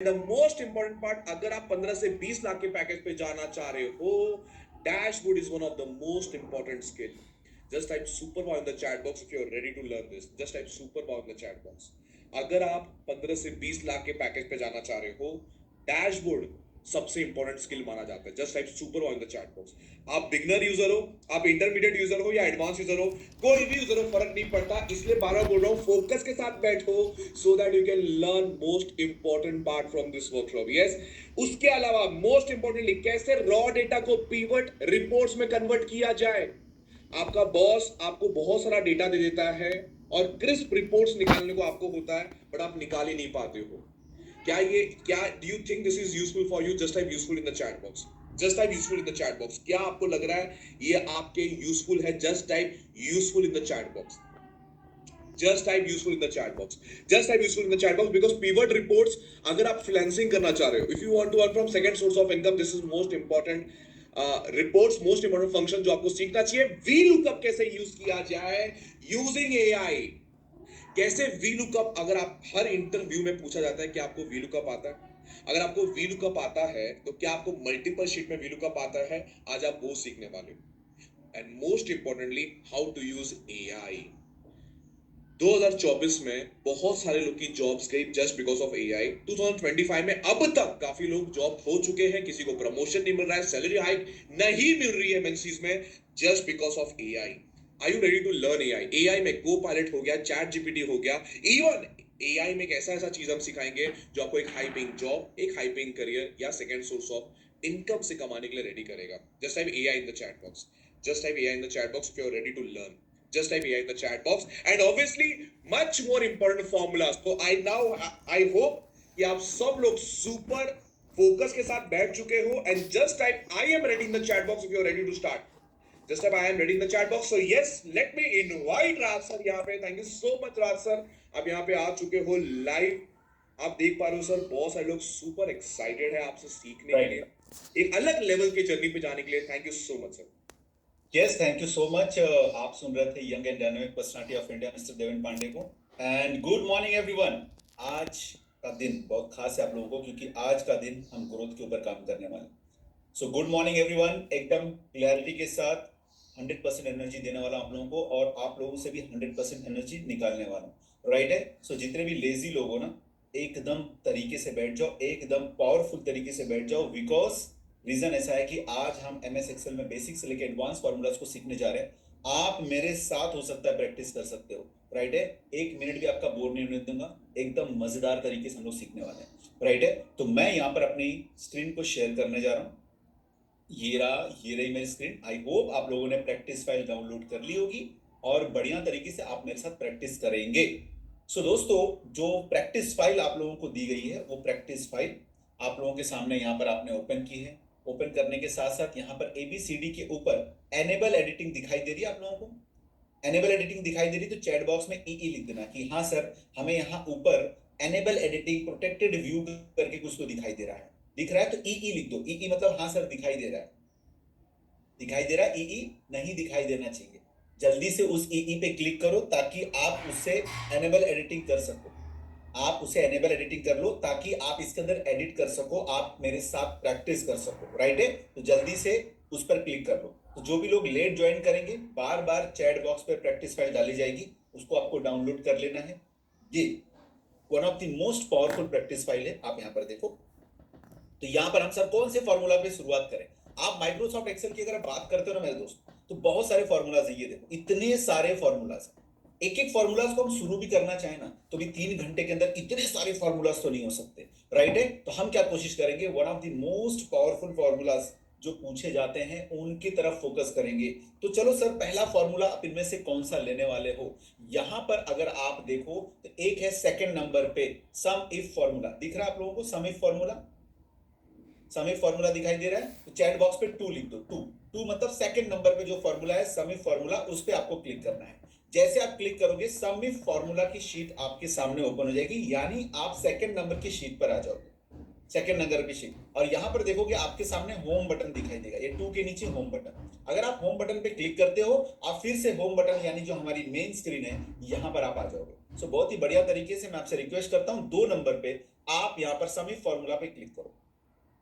The most important part, अगर आप 15 से 20 लाख के पैकेज पे जाना चाह रहे हो, dashboard is one of the most important skill. Just type super power in the chat box if you are ready to learn this. Just type super power in the chat box. अगर आप 15 से 20 लाख के package पे जाना चाह रहे हो, dashboard सबसे इंपॉर्टेंट स्किल माना जाता है. Just type super power in the chat box. आप बिगनर यूजर हो, आप इंटरमीडिएट यूजर हो या एडवांस यूजर हो, कोई भी यूजर हो, फर्क नहीं पड़ता. इसलिए बार बार बोल रहा हूं, फोकस के साथ बैठो so that you can learn most important part from this workshop. Yes, उसके अलावा मोस्ट इंपॉर्टेंटली कैसे रॉ डेटा को पीवट रिपोर्ट्स में कन्वर्ट किया जाए. आपका बॉस आपको बहुत सारा डेटा दे देता है और क्रिस्प रिपोर्ट्स निकालने को आपको होता है, बट आप निकाल ही नहीं पाते हो. क्या do you think this is useful for you? Just type useful in the chat box. Just type useful in the chat box. क्या आपको लग रहा है ये आपके यूजफुल है? Just type useful in the chat box. Just type useful in the chat box. Just type useful in the chat box because pivot reports, अगर आप freelancing करना चाह रहे हो, if you want to earn from second source of income, this is most important reports, most important function जो आपको सीखना चाहिए. VLOOKUP कैसे यूज किया जाए using AI. कैसे VLOOKUP, अगर आप हर इंटरव्यू में पूछा जाता है कि आपको VLOOKUP आता है. अगर आपको VLOOKUP आता है तो क्या आपको मल्टीपल शीट में VLOOKUP आता है? आज आप वो सीखने वाले हो. And most importantly how to use AI. 2024 में बहुत सारे लोग की जॉब्स गई जस्ट बिकॉज ऑफ एआई. 2025 में अब तक काफी लोग जॉब खो चुके हैं. किसी को प्रमोशन नहीं मिल रहा है, सैलरी हाइक नहीं मिल रही है एमएनसीज में, just because of AI. Are you ready to learn AI? AI में को पायलट हो गया, चैट जीपीटी हो गया. इवन एआई में एक ऐसा ऐसा चीज हम सिखाएंगे जो आपको एक हाई पेइंग जॉब, एक हाई पेइंग करियर या सेकंड सोर्स ऑफ इनकम से कमाने के लिए रेडी करेगा. Just type AI in the chat box. Just type AI in the chat box if you are ready to learn. Just type AI in the chat box. And obviously much more important formulas. So I hope कि आप सब लोग super focus के साथ बैठ चुके हो. And just type I am ready in the chat box if you are ready to start. Just type I am ready in the chat box. So yes, let me invite Raj sir यहाँ पे. Thank you so much Raj sir. आप यहाँ पे आ चुके हो live. आप देख पा रहे हो सर, बहुत सारे लोग super excited है आपसे सीखने के लिए, एक अलग लेवल के जर्नी पे जाने के लिए. Thank you so much sir. Yes, thank you so much. आप सुन रहे थे young and dynamic personality of India mister Deven Pandey को. And good morning everyone. आज का दिन बहुत खास है आप लोगों को, क्योंकि आज का दिन हम ग्रोथ के ऊपर काम करने वाले. So good morning everyone. एकदम क्लैरिटी के साथ 100% एनर्जी देने वाला आप लोगों को, और आप लोगों से भी 100% एनर्जी निकालने वाला. राइट है. सो जितने भी लेजी लोग हो ना, एकदम तरीके से बैठ जाओ, एकदम पावरफुल तरीके से बैठ जाओ. बिकॉज रीजन ऐसा है कि आज हम एमएस एक्सेल में बेसिक से लेकर एडवांस फॉर्मूलाज को सीखने जा रहे हैं. आप मेरे साथ हो सकता है प्रैक्टिस कर सकते हो. राइट है. एक मिनट भी आपका बोर नहीं होने दूंगा. एकदम मजेदार तरीके से हम लोग सीखने वाले हैं. राइट है. तो मैं यहाँ पर अपनी स्क्रीन को शेयर करने जा रहा हूँ. ये रही मेरी स्क्रीन. आई होप आप लोगों ने प्रैक्टिस फाइल डाउनलोड कर ली होगी और बढ़िया तरीके से आप मेरे साथ प्रैक्टिस करेंगे. सो दोस्तों, जो प्रैक्टिस फाइल आप लोगों को दी गई है, वो प्रैक्टिस फाइल आप लोगों के सामने यहाँ पर आपने ओपन की है. ओपन करने के साथ साथ यहाँ पर ABCD के ऊपर एनेबल एडिटिंग दिखाई दे रही है आप लोगों को. एनेबल एडिटिंग दिखाई दे रही, तो चैट बॉक्स में EE लिख देना कि हाँ सर, हमें यहाँ ऊपर एनेबल एडिटिंग प्रोटेक्टेड व्यू करके कुछ तो दिखाई दे रहा है. दिख रहा है तो EE लिख दो. EE मतलब हाँ सर दिखाई दे रहा है. दिखाई दे रहा है. EE नहीं दिखाई देना चाहिए. जल्दी से उस EE पे क्लिक करो ताकि आप उससे एनेबल एडिटिंग कर सको. आप उसे एनेबल एडिटिंग कर लो ताकि आप इसके अंदर एडिट कर सको, आप मेरे साथ प्रैक्टिस कर सको. राइट है. तो जल्दी से उस पर क्लिक कर लो. तो जो भी लोग लेट ज्वाइन करेंगे, बार बार चैट बॉक्स पर प्रैक्टिस फाइल डाली जाएगी, उसको आपको डाउनलोड कर लेना है. ये one of the most powerful practice file है. आप यहाँ पर देखो. तो यहाँ पर हम सर कौन से फॉर्मूला पे शुरुआत करें. आप माइक्रोसॉफ्ट एक्सेल की अगर बात करते हो ना मेरे दोस्त, तो बहुत सारे फॉर्मूलाज है. ये देखो, इतने सारे फॉर्मूलाज. एक एक फॉर्मूलाज को हम शुरू भी करना चाहे ना, तो भी 3 घंटे के अंदर इतने सारे फॉर्मूलाज तो नहीं हो सकते. राइट है. तो हम क्या कोशिश करेंगे, one of the most powerful formulas जो पूछे जाते हैं उनकी तरफ फोकस करेंगे. तो चलो सर, पहला फॉर्मूला आप इनमें से कौन सा लेने वाले हो. यहां पर अगर आप देखो तो एक है सेकंड नंबर पे सम इफ फॉर्मूला. दिख रहा है आप लोगों को SUMIF formula. SUMIF formula दिखाई दे रहा है. तो चैट बॉक्स पे 2 लिख दो. 2 मतलब सेकंड नंबर पे जो फॉर्मूला है सम इफ फॉर्मूला, उस पे आपको क्लिक करना है. जैसे आप क्लिक करोगे, सम इफ फॉर्मूला की शीट आपके सामने ओपन हो जाएगी, यानी आप सेकंड नंबर की शीट पर आ जाओगे. सेकंड नंबर की शीट. और यहां पर देखोगे आपके सामने होम बटन दिखाई देगा. ये 2 के नीचे होम बटन. अगर आप होम बटन पे क्लिक करते हो, आप फिर से होम बटन यानी जो हमारी मेन स्क्रीन है, यहां पर आप आ जाओगे. सो बहुत ही बढ़िया तरीके से मैं आपसे रिक्वेस्ट करता हूं 2 नंबर पे आप यहां पर सम इफ फॉर्मूला पे क्लिक करो।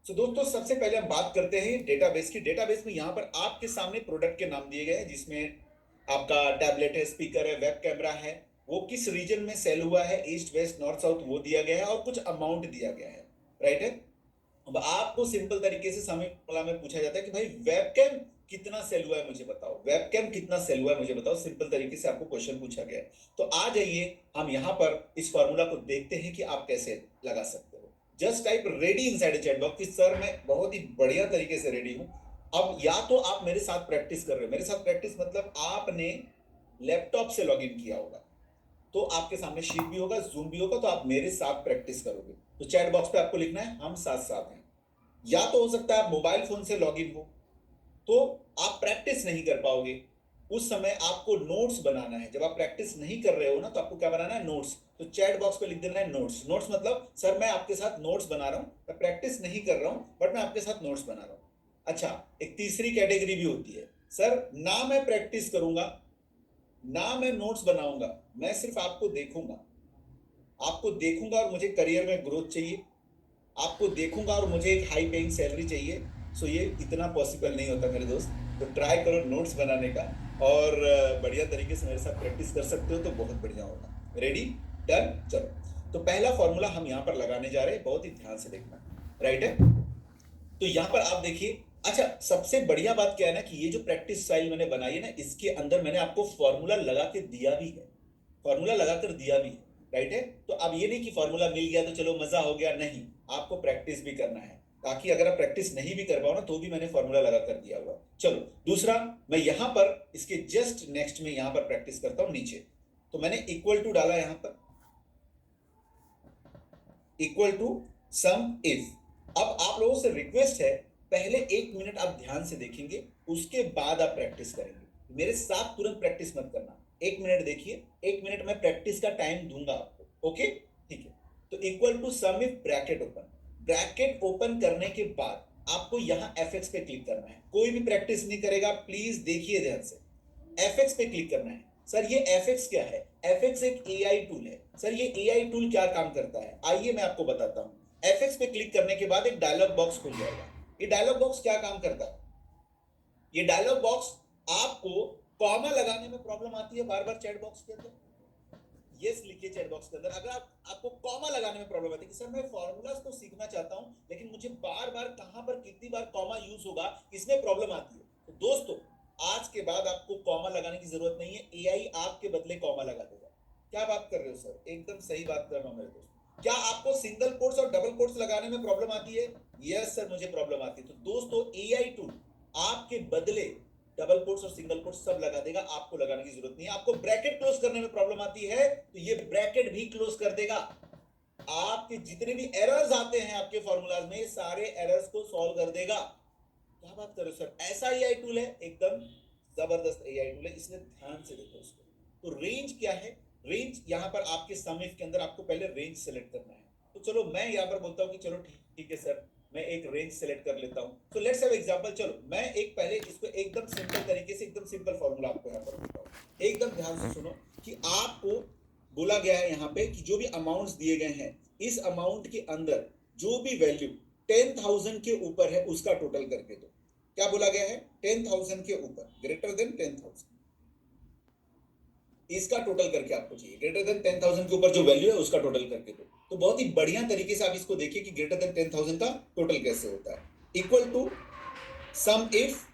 सो दोस्तों सबसे पहले हम बात करते हैं डेटाबेस की। डेटाबेस में यहां पर आपके सामने प्रोडक्ट के नाम दिए गए हैं, जिसमें आपका टैबलेट है, स्पीकर है, वेब कैमरा है, वो किस रीजन में सेल हुआ है, ईस्ट वेस्ट नॉर्थ साउथ वो दिया गया है, और कुछ अमाउंट दिया गया है, राइट है। अब आपको सिंपल तरीके से समय मामला में पूछा जाता है कि भाई वेबकैम कितना सेल हुआ है मुझे बताओ, वेबकैम कितना सेल हुआ है मुझे बताओ, सिंपल तरीके से आपको क्वेश्चन पूछा गया है। तो आ जाइए हम यहां पर इस फॉर्मूला को देखते हैं कि आप कैसे लगा सकते हो। Just type ready inside chat box कि सर मैं बहुत ही बढ़िया तरीके से रेडी हूं। अब या तो आप मेरे साथ प्रैक्टिस कर रहे हो, मेरे साथ प्रैक्टिस मतलब आपने लैपटॉप से लॉग इन किया होगा, तो आपके सामने शीट भी होगा, जूम भी होगा, तो आप मेरे साथ प्रैक्टिस करोगे। तो चैट बॉक्स पे आपको लिखना है हम साथ साथ हैं। या तो हो सकता है आप मोबाइल फोन से लॉगिन हो, तो आप प्रैक्टिस नहीं कर पाओगे। उस समय आपको नोट्स बनाना है। जब आप प्रैक्टिस नहीं कर रहे हो ना, तो आपको क्या बनाना है, नोट्स। तो चैट बॉक्स पे लिख देना है नोट्स। नोट्स मतलब सर मैं आपके साथ नोट्स बना रहा हूं, मैं प्रैक्टिस नहीं कर रहा हूं बट मैं आपके साथ नोट्स बना रहा हूं। अच्छा, एक तीसरी कैटेगरी भी होती है, सर ना मैं प्रैक्टिस करूंगा ना मैं नोट्स बनाऊंगा, मैं सिर्फ आपको देखूंगा। आपको देखूंगा और मुझे करियर में ग्रोथ चाहिए, आपको देखूंगा और मुझे एक हाई पेइंग सैलरी चाहिए। सो ये इतना पॉसिबल नहीं होता मेरे दोस्त। तो ट्राई करो नोट्स बनाने का, और बढ़िया तरीके से मेरे साथ प्रैक्टिस कर सकते हो तो बहुत बढ़िया होगा। रेडी, डन, चलो। तो पहला फॉर्मूला हम यहां पर लगाने जा रहे हैं, बहुत ही ध्यान से देखना, राइट है। तो यहां पर आप देखिए। अच्छा, सबसे बढ़िया बात क्या है ना कि ये जो प्रैक्टिस स्टाइल मैंने बनाई है ना, इसके अंदर मैंने आपको फॉर्मूला लगा के दिया भी है, फॉर्मूला लगाकर दिया भी है, राइट है। तो अब ये नहीं कि फॉर्मूला मिल गया तो चलो मजा हो गया, नहीं, आपको प्रैक्टिस भी करना है, ताकि अगर आप प्रैक्टिस नहीं भी कर पाओ ना तो भी मैंने फॉर्मूला लगा कर दिया हुआ। चलो दूसरा, मैं यहां पर इसके जस्ट नेक्स्ट में यहां पर प्रैक्टिस करता हूं नीचे। तो मैंने इक्वल टू डाला यहां पर, इक्वल टू सम इफ। अब आप लोगों से रिक्वेस्ट है, पहले 1 मिनट आप ध्यान से देखेंगे, उसके बाद आप प्रैक्टिस करेंगे। मेरे साथ तुरंत प्रैक्टिस मत करना, 1 मिनट देखिए, 1 मिनट में प्रैक्टिस का टाइम दूंगा आपको, ओके, ठीक है। तो equal to some if bracket open, bracket open करने के बाद आपको यहां एफ पे क्लिक करना है। कोई भी प्रैक्टिस नहीं करेगा, प्लीज देखिए ध्यान से, एफ पे क्लिक करना है। सर ये एफ क्या है, एफ एक एआई टूल है। सर ये एआई टूल क्या काम करता है, आइए मैं आपको बताता हूं। एफ पे क्लिक करने के बाद एक डायलॉग बॉक्स खुल जाएगा। ये डायलॉग बॉक्स क्या काम करता है, ये डायलॉग बॉक्स आपको कॉमा लगाने में प्रॉब्लम आती है बार बार चैट बॉक्स के अंदर, यस लिखिए चैट बॉक्स के अंदर। अगर आपको कॉमा लगाने में प्रॉब्लम आती है कि सर मैं फॉर्मूलाज तो सीखना चाहता हूं लेकिन मुझे बार बार कहां पर कितनी बार कॉमा यूज होगा, इसमें प्रॉब्लम आती है, तो दोस्तों आज के बाद आपको कॉमा लगाने की जरूरत नहीं है, एआई आपके बदले कॉमा लगा देगा। क्या बात कर रहे हो सर, एकदम सही बात कर रहा हूं मेरे दोस्त। क्या आपको सिंगल कोट्स और डबल कोट्स लगाने में प्रॉब्लम आती है, यस सर मुझे प्रॉब्लम आती है। तो दोस्तों एआई टूल आपके बदले डबल कोट्स और सिंगल कोट्स सब लगा देगा, आपको लगाने की जरूरत नहीं है। आपको ब्रैकेट क्लोज करने में प्रॉब्लम आती है तो ये ब्रैकेट भी क्लोज कर देगा। आपके जितने भी एरर्स आते हैं आपके फॉर्मूलाज में, सारे एरर्स को सॉल्व कर देगा। क्या बात कर रहे हो सर, ऐसा एआई टूल है, एकदम जबरदस्त एआई टूल है, इसलिए ध्यान से देखो इसको। तो रेंज क्या है, रेंज यहां पर आपके सम इफ के अंदर आपको पहले रेंज सेलेक्ट करना है। तो चलो मैं यहां पर बोलता हूं कि चलो ठीक है सर, मैं एक रेंज सेलेक्ट कर लेता हूं। तो लेट्स हैव एग्जांपल। चलो मैं एक पहले इसको एकदम सिंपल तरीके से, एकदम सिंपल फॉर्मूला आपको यहां पर बताऊं, एकदम ध्यान से सुनो। कि आपको बोला गया है यहां पे कि जो भी अमाउंट्स दिए गए हैं, इस अमाउंट के अंदर जो भी वैल्यू 10,000 के ऊपर है उसका टोटल करके दो। क्या बोला गया है, 10,000 के ऊपर, ग्रेटर देन 10,000, इसका टोटल करके आपको चाहिए। ग्रेटर देन 10,000 के ऊपर जो वैल्यू है उसका टोटल करके दो। तो बहुत ही बढ़िया तरीके से आप इसको देखिए कि ग्रेटर देन 10,000 का टोटल कैसे होता है। Equal to some if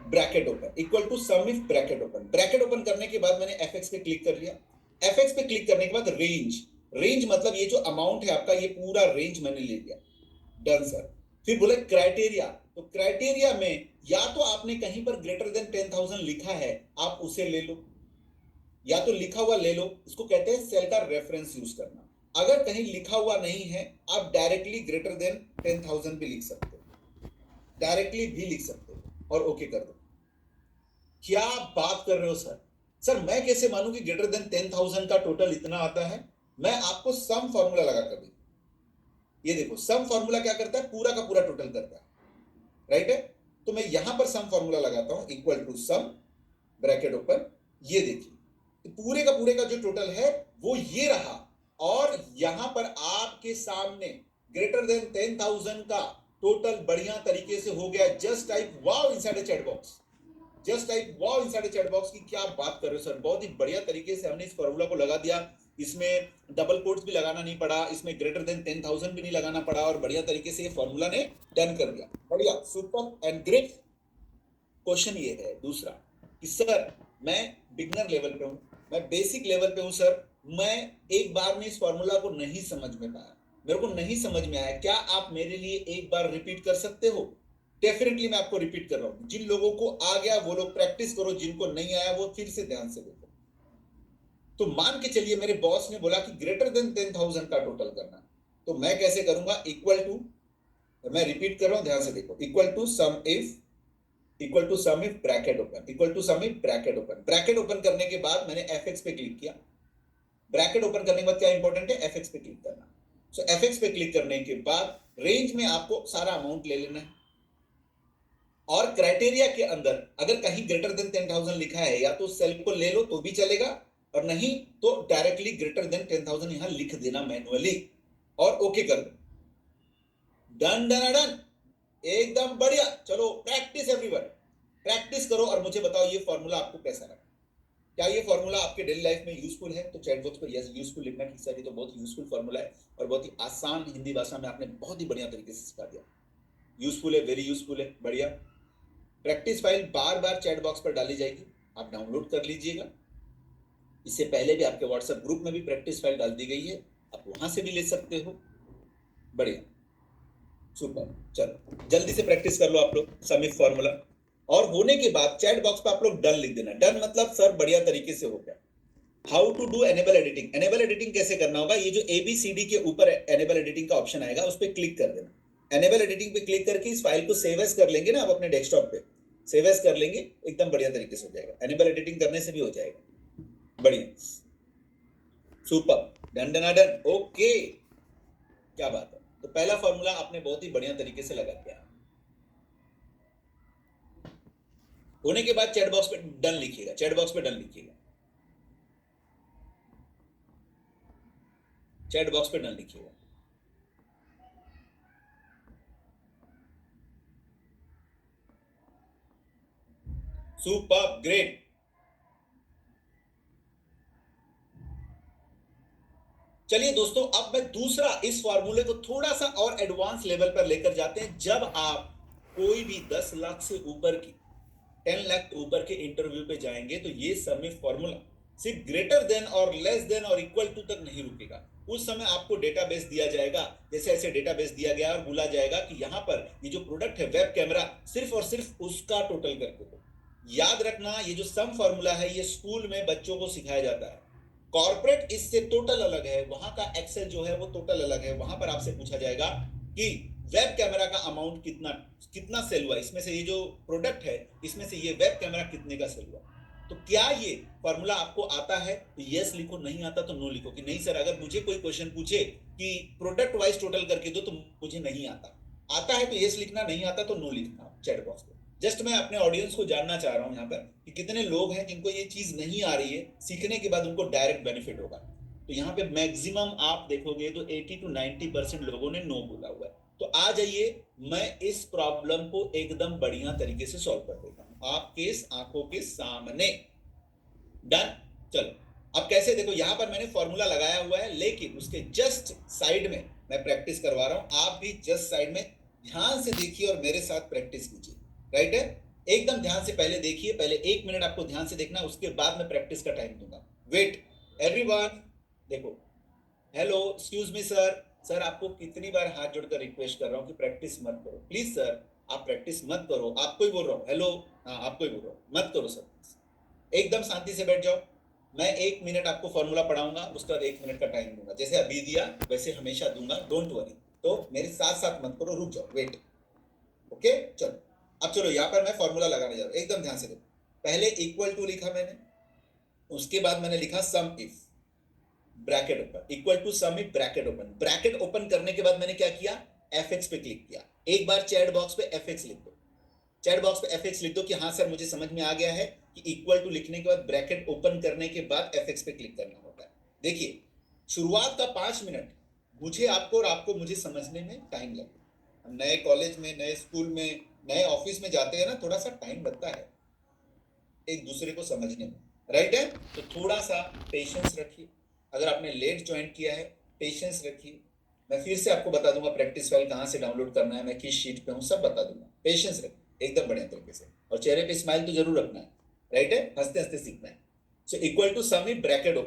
bracket open, equal to some if bracket open. Bracket open करने के बाद मैंने एफ पे क्लिक कर लिया। एफ पे क्लिक करने के बाद रेंज, रेंज मतलब ये जो अमाउंट है आपका, ये पूरा रेंज मैंने ले लिया। Done sir. फिर बोले क्राइटेरिया, तो क्राइटेरिया में या तो आपने कहीं पर ग्रेटर देन 10,000 लिखा है, आप उसे ले लो, या तो लिखा हुआ ले लो, इसको कहते हैं सेल का रेफरेंस यूज करना। अगर कहीं लिखा हुआ नहीं है, आप डायरेक्टली ग्रेटर देन 10,000 भी लिख सकते हो, डायरेक्टली भी लिख सकते हो और ओके कर दो। क्या बात कर रहे हो सर, सर मैं कैसे मानूं कि ग्रेटर देन 10,000 का टोटल इतना आता है। मैं आपको सम फॉर्मूला लगा कर दूं, ये देखो सम फॉर्मूला क्या करता है, पूरा का पूरा टोटल करता है, राइट है। तो मैं यहां पर सम फॉर्मूला लगाता हूं, equal to sum bracket open, ये देखिए तो पूरे का जो टोटल है वो ये रहा, और यहां पर आपके सामने ग्रेटर देन 10,000 का टोटल बढ़िया तरीके से हो गया। Just type wow inside the chat box, just type wow inside the chat box की क्या बात कर रहे हो सर, बहुत ही बढ़िया तरीके से हमने इस फॉर्मूला को लगा दिया। इसमें डबल कोट्स भी लगाना नहीं पड़ा, इसमें ग्रेटर देन 10,000 भी नहीं लगाना पड़ा, और बढ़िया तरीके से ये फॉर्मूला ने डन कर दिया। बढ़िया, सुपर एंड ग्रेट। क्वेश्चन ये है दूसरा कि सर मैं बिगनर लेवल पे हूं, मैं बेसिक लेवल पे हूं सर, मैं एक बार में इस फॉर्मूला को नहीं समझ में पाया, मेरे को नहीं समझ में आया, क्या आप मेरे लिए एक बार रिपीट कर सकते हो? डेफिनेटली मैं आपको रिपीट कर रहा हूं, जिन लोगों को आ गया वो लोग प्रैक्टिस करो, जिनको नहीं आया वो फिर से ध्यान से देखो। तो मान के चलिए मेरे बॉस ने बोला कि ग्रेटर देन 10,000 का टोटल करना, तो मैं कैसे करूंगा? इक्वल टू, मैं रिपीट कर रहा हूं, ध्यान से देखो, equal to some if bracket open, equal to some if bracket open. Bracket open करने के बाद मैंने fx पे क्लिक किया। ब्रैकेट ओपन करने के बाद क्या इंपॉर्टेंट है? fx पे क्लिक करना। सो fx पे क्लिक करने के बाद रेंज में आपको सारा अमाउंट ले लेना है, और क्राइटेरिया के अंदर अगर कहीं ग्रेटर देन 10,000 लिखा है या तो सेल को ले लो तो भी चलेगा, और नहीं तो डायरेक्टली ग्रेटर देन 10,000 यहां लिख देना मैनुअली, और ओके कर दो। डन डन डन, एकदम बढ़िया। चलो प्रैक्टिस एवरीवन, प्रैक्टिस करो और मुझे बताओ ये फॉर्मूला आपको कैसा लगा। क्या ये फॉर्मूला आपके डेली लाइफ में यूजफुल है? तो चैट बॉक्स पर यस यूजफुल लिखना कि सर ये तो बहुत यूजफुल फॉर्मूला है, और बहुत ही आसान हिंदी भाषा में आपने बहुत ही बढ़िया तरीके से सिखा दिया। यूजफुल है, वेरी यूजफुल है, बढ़िया। प्रैक्टिस फाइल बार बार चैट बॉक्स पर डाली जाएगी, आप डाउनलोड कर लीजिएगा। इससे पहले भी आपके व्हाट्सएप ग्रुप में भी प्रैक्टिस फाइल डाल दी गई है, आप वहां से भी ले सकते हो। बढ़िया, सुपर। चलो जल्दी से प्रैक्टिस कर लो आप लोग समिट फॉर्मूला, और होने के बाद चैट बॉक्स पे आप लोग डन लिख देना। डन मतलब सर बढ़िया तरीके से हो गया। How to do enable editing, enable editing कैसे करना होगा? ये जो ABCD के ऊपर एनेबल एडिटिंग का ऑप्शन आएगा उस पर क्लिक कर देना। एनेबल एडिटिंग पे क्लिक करके इस फाइल को सेव एज कर लेंगे ना आप अपने डेस्कटॉप पे, सेव एज कर लेंगे, एकदम बढ़िया तरीके से हो जाएगा। एनेबल एडिटिंग करने से भी हो जाएगा। बढ़िया, super, done done done, okay, क्या बात है। तो पहला फॉर्मूला आपने बहुत ही बढ़िया तरीके से लगा दिया। होने के बाद चैट बॉक्स पे डन लिखिएगा, चैट बॉक्स पे डन लिखिएगा, चैट बॉक्स पे डन लिखिएगा। Super, great. चलिए दोस्तों, अब मैं दूसरा इस फॉर्मूले को थोड़ा सा और एडवांस लेवल पर लेकर जाते हैं। जब आप कोई भी 10 लाख से ऊपर की, 10 लाख ऊपर के इंटरव्यू पे जाएंगे तो ये समिट फॉर्मूला सिर्फ ग्रेटर देन और लेस देन और इक्वल टू तक नहीं रुकेगा। उस समय आपको डेटाबेस दिया जाएगा, जैसे ऐसे डेटाबेस दिया गया और बोला जाएगा कि यहाँ पर ये जो प्रोडक्ट है वेब कैमरा, सिर्फ और सिर्फ उसका टोटल करके दो। याद रखना, ये जो सम फॉर्मूला है ये स्कूल में बच्चों को सिखाया जाता है। कॉर्पोरेट इससे टोटल अलग है, वहां का एक्सेल जो है वो टोटल अलग है। वहां पर आपसे पूछा जाएगा कि वेब कैमरा का अमाउंट कितना कितना सेल हुआ, इसमें से ये जो प्रोडक्ट है इसमें से ये वेब कैमरा कितने का सेल हुआ। तो क्या ये फॉर्मूला आपको आता है? तो यस लिखो, नहीं आता तो नो लिखो कि नहीं सर, अगर मुझे कोई क्वेश्चन पूछे कि प्रोडक्ट वाइज टोटल करके दो तो मुझे नहीं आता। आता है तो यस लिखना, नहीं आता तो नो लिखना चैट बॉक्स पे। जस्ट मैं अपने ऑडियंस को जानना चाह रहा हूं यहाँ पर कि कितने लोग हैं जिनको ये चीज नहीं आ रही है, सीखने के बाद उनको डायरेक्ट बेनिफिट होगा। तो यहाँ पे मैक्सिमम आप देखोगे तो 80 to 90% लोगों ने नो बोला हुआ है। तो आ जाइए, मैं इस प्रॉब्लम को एकदम बढ़िया तरीके से सॉल्व कर देता हूं आपके आंखों के सामने। डन। चलो अब कैसे, देखो यहां पर मैंने फॉर्मूला लगाया हुआ है, लेकिन उसके जस्ट साइड में मैं प्रैक्टिस करवा रहा हूं। आप भी जस्ट साइड में ध्यान से देखिए और मेरे साथ प्रैक्टिस कीजिए। राइट है, एकदम ध्यान से पहले देखिए, पहले 1 मिनट आपको ध्यान से देखना, उसके बाद मैं प्रैक्टिस का टाइम दूंगा। वेट एवरीवन, देखो, hello, excuse me sir, sir आपको कितनी बार हाथ जोड़कर रिक्वेस्ट कर रहा हूं कि प्रैक्टिस मत करो, प्लीज सर आप प्रैक्टिस मत करो। आपको ही बोल रहा हूं, हेलो, हाँ आपको ही बोल रहा हूं, मत करो सर, एकदम शांति से बैठ जाओ। मैं 1 मिनट आपको फॉर्मूला पढ़ाऊंगा, उसके बाद 1 मिनट का टाइम दूंगा, जैसे अभी दिया वैसे हमेशा दूंगा, डोंट वरी। तो मेरे साथ साथ मत करो, रुक जाओ, वेट। ओके, चलो अब चलो यहाँ पर मैं फॉर्मूला लगाने जा रहा हूँ, एकदम ध्यान से देखो। पहले इक्वल टू लिखा मैंने, उसके बाद मैंने लिखा सम if bracket open, equal to some if bracket open. Bracket open करने के बाद मैंने क्या किया? fx पे क्लिक किया। एक बार चैट बॉक्स पे fx लिख दो, चैट बॉक्स पे fx लिख दो कि हाँ सर मुझे समझ में आ गया है। कि इक्वल टू लिखने के बाद ब्रैकेट ओपन करने के बाद F6 पे क्लिक करना होता है। देखिए, शुरुआत का 5 मिनट मुझे आपको और आपको मुझे समझने में टाइम लगेगा। हम नए कॉलेज में, नए स्कूल में, नए ऑफिस में जाते हैं ना, थोड़ा सा टाइम लगता है एक दूसरे को समझने में, राइट है? तो थोड़ा सा पेशेंस रखिए। अगर आपने लेट ज्वाइन किया है, पेशेंस रखिए। मैं फिर से आपको बता दूंगा प्रैक्टिस फाइल कहाँ से डाउनलोड करना है, मैं किस शीट पे हूँ, सब बता दूंगा। पेशेंस रखिए एकदम बढ़िया तरीके से, और चेहरे पे स्माइल तो जरूर रखना है, राइट है? हंसते हंसते सीखना है। सो इक्वल टू सम में ब्रैकेट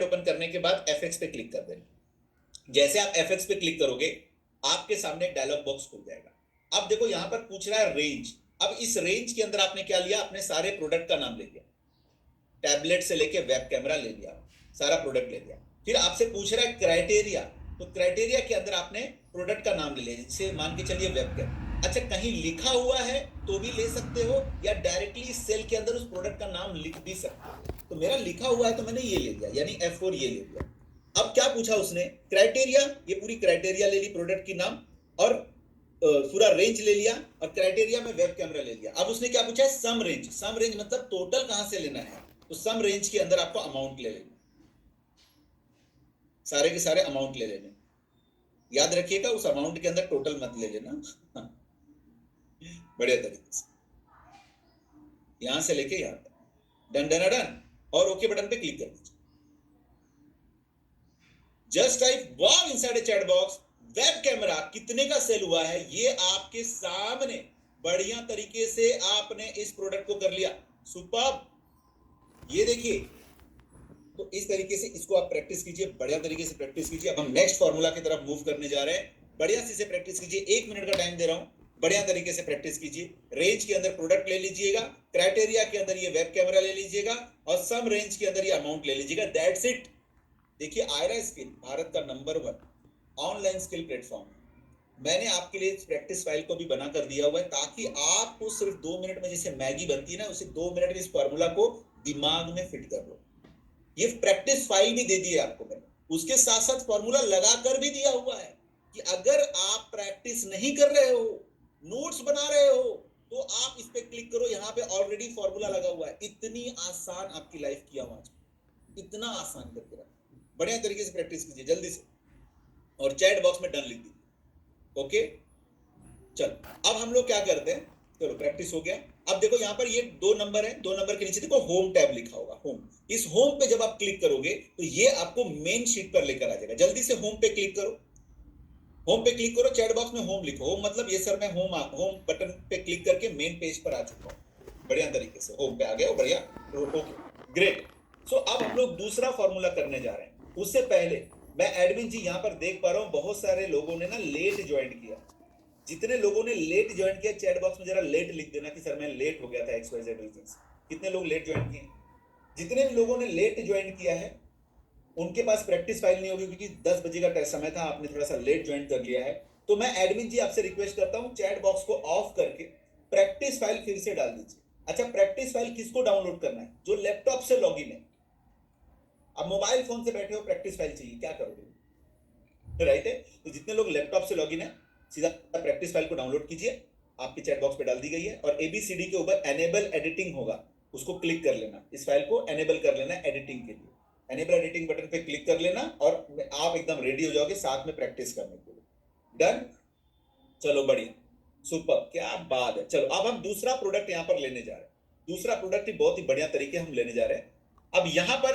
ओपन करने के बाद F6 पे क्लिक कर देना। जैसे आप F6 पे क्लिक करोगे, आपके सामने एक डायलॉग बॉक्स खुल जाएगा। अब देखो यहां पर पूछ रहा है रेंज। अब इस रेंज के अंदर आपने क्या लिया? अपने सारे प्रोडक्ट का नाम ले लिया, टैबलेट से लेके वेब कैमरा ले लिया, सारा प्रोडक्ट ले लिया। फिर आपसे पूछ रहा है क्राइटेरिया, तो क्राइटेरिया के अंदर आपने प्रोडक्ट का नाम ले लिया, जैसे मान के चलिए वेब कैम। अच्छा, कहीं लिखा हुआ है तो भी ले सकते हो, या डायरेक्टली इस सेल के अंदर उस प्रोडक्ट का नाम लिख भी सकते हो। तो मेरा लिखा हुआ है तो मैंने ये ले लिया, यानी F4 ये ले लिया। अब क्या पूछा उसने? क्राइटेरिया, ये पूरी क्राइटेरिया ले ली प्रोडक्ट की नाम, और पूरा रेंज ले लिया, और क्राइटेरिया में वेब कैमरा ले लिया। अब उसने क्या पूछा है? सम रेंज। सम रेंज मतलब टोटल कहां से लेना है, तो सम रेंज के अंदर आपको अमाउंट ले लेना, सारे के सारे अमाउंट ले लेने। याद रखिएगा उस अमाउंट के अंदर टोटल मत ले लेना। बढ़िया तरीके से यहां से लेके यहां तक, डन डन डन, और ओके बटन पे क्लिक कर दीजिए। Just type wow inside a chat box, web camera कितने का सेल हुआ है ये आपके सामने बढ़िया तरीके से आपने इस प्रोडक्ट को कर लिया। सुपर्ब। ये देखिए, तो इस तरीके से इसको आप प्रैक्टिस कीजिए, बढ़िया तरीके से प्रैक्टिस कीजिए। अब हम नेक्स्ट फॉर्मूला की तरफ मूव करने जा रहे हैं। बढ़िया से प्रैक्टिस कीजिए, 1 मिनट का टाइम दे रहा हूं, बढ़िया तरीके से प्रैक्टिस कीजिए। रेंज के अंदर प्रोडक्ट ले लीजिएगा, क्राइटेरिया के अंदर ये वेब कैमरा ले लीजिएगा, और सम रेंज के अंदर ये अमाउंट ले लीजिएगा। That's it. देखिए, आयरा स्किल भारत का नंबर 1 ऑनलाइन स्किल प्लेटफॉर्म। मैंने आपके लिए प्रैक्टिस फाइल को भी बना कर दिया हुआ है, ताकि आपको सिर्फ 2 मिनट में, जैसे मैगी बनती है ना, उसे 2 मिनट में इस फॉर्मूला को दिमाग में फिट कर लो। ये प्रैक्टिस फाइल भी दे दी है आपको मैंने, उसके साथ साथ फॉर्मूला लगा कर भी दिया हुआ है कि अगर आप प्रैक्टिस नहीं कर रहे हो, नोट्स बना रहे हो, तो आप इस पे क्लिक करो, यहाँ पे ऑलरेडी फॉर्मूला लगा हुआ है। इतनी आसान आपकी लाइफ किया हुआ, इतना आसान करके रखा। बढ़िया तरीके से प्रैक्टिस कीजिए जल्दी से, और चैट बॉक्स में डन लिख दीजिए। ओके, चलो अब हम लोग क्या करते हैं, चलो प्रैक्टिस हो गया। अब देखो यहाँ पर ये 2 नंबर है, 2 नंबर के नीचे देखो होम टैब लिखा होगा, होम। इस होम पे जब आप क्लिक करोगे तो ये आपको मेन शीट पर लेकर आ जाएगा। जल्दी से होम पे क्लिक करो, होम पे क्लिक करो, चैट बॉक्स में होम लिखो। होम मतलब ये सर मैं होम बटन पे क्लिक करके मेन पेज पर आ चुका हूँ। बढ़िया तरीके से होम पे आ गया हो, बढ़िया, ओके, ग्रेट। सो अब हम लोग दूसरा फॉर्मूला करने जा रहे हैं। उससे पहले मैं एडमिन जी यहाँ पर देख पा रहा हूँ बहुत सारे लोगों ने ना लेट ज्वाइन किया। जितने लोगों ने लेट ज्वाइन किया, चैट बॉक्स में जरा लेट लिख देना कि सर मैं लेट हो गया था XYZ रीजन से। कितने लोग लेट ज्वाइन किए? जितने लोगों ने लेट ज्वाइन किया है उनके पास प्रैक्टिस फाइल नहीं होगी, क्योंकि 10 बजे का समय था, आपने थोड़ा सा लेट ज्वाइन कर लिया है। तो मैं एडमिन जी आपसे रिक्वेस्ट करता हूं, चैट बॉक्स को ऑफ करके प्रैक्टिस फाइल फिर से डाल दीजिए। अच्छा, प्रैक्टिस फाइल किसको डाउनलोड करना है? जो लैपटॉप से लॉगिन है। अब मोबाइल फोन से बैठे हो, प्रैक्टिस फाइल चाहिए, क्या करोगे? राइट है? तो जितने लोग लैपटॉप से लॉगिन है, सीधा प्रैक्टिस फाइल को डाउनलोड कीजिए, आपके चैट बॉक्स पे डाल दी गई है। और ABCD के ऊपर एनेबल एडिटिंग होगा, उसको क्लिक कर लेना, इस फाइल को एनेबल कर लेना एडिटिंग के लिए। एनेबल एडिटिंग बटन पे क्लिक कर लेना, और आप एकदम रेडी हो जाओगे साथ में प्रैक्टिस करने के लिए। डन, चलो बढ़िया, सुपर, क्या बात है। चलो अब हम दूसरा प्रोडक्ट यहाँ पर लेने जा रहे हैं। दूसरा प्रोडक्ट बहुत ही बढ़िया तरीके हम लेने जा रहे हैं। अब यहाँ पर